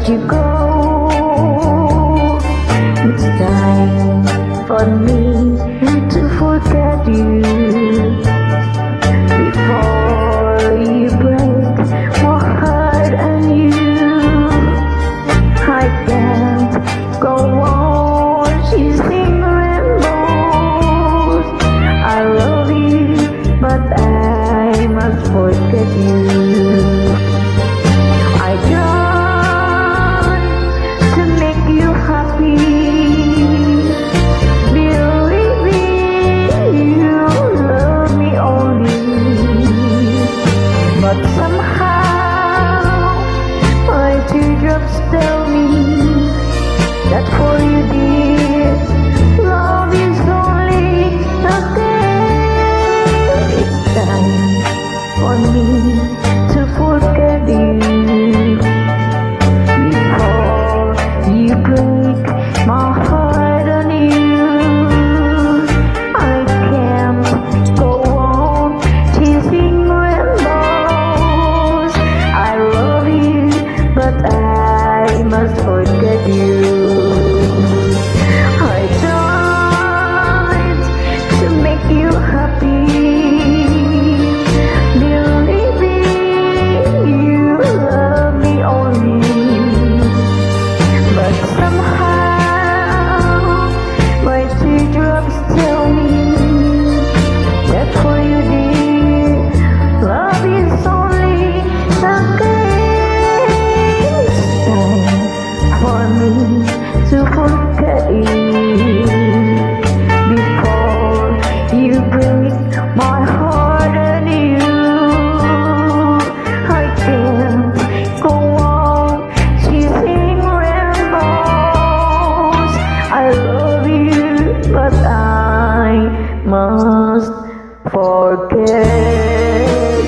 let you go. It's time for me to forget you before you break my heart anew. I can't go on chasing rainbows. I love you, but I must forget you. I try to make you happy, believing you love me only, but somehow my teardrops tell me that for you, dear, love is only a game. It's time for me to forget you before you break my heart anew. I can't go on chasing rainbows. I love you, but I must forget you. I tried to make you happy, tell me that for you, dear, love is only a game. It's time for me to forget you before you break my heart anew. I can't go on chasing rainbows. I love you, but I must forget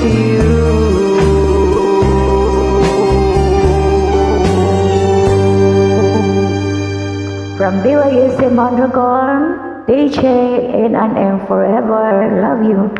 you. From BYSM Mondragon, DJ and I am forever love you.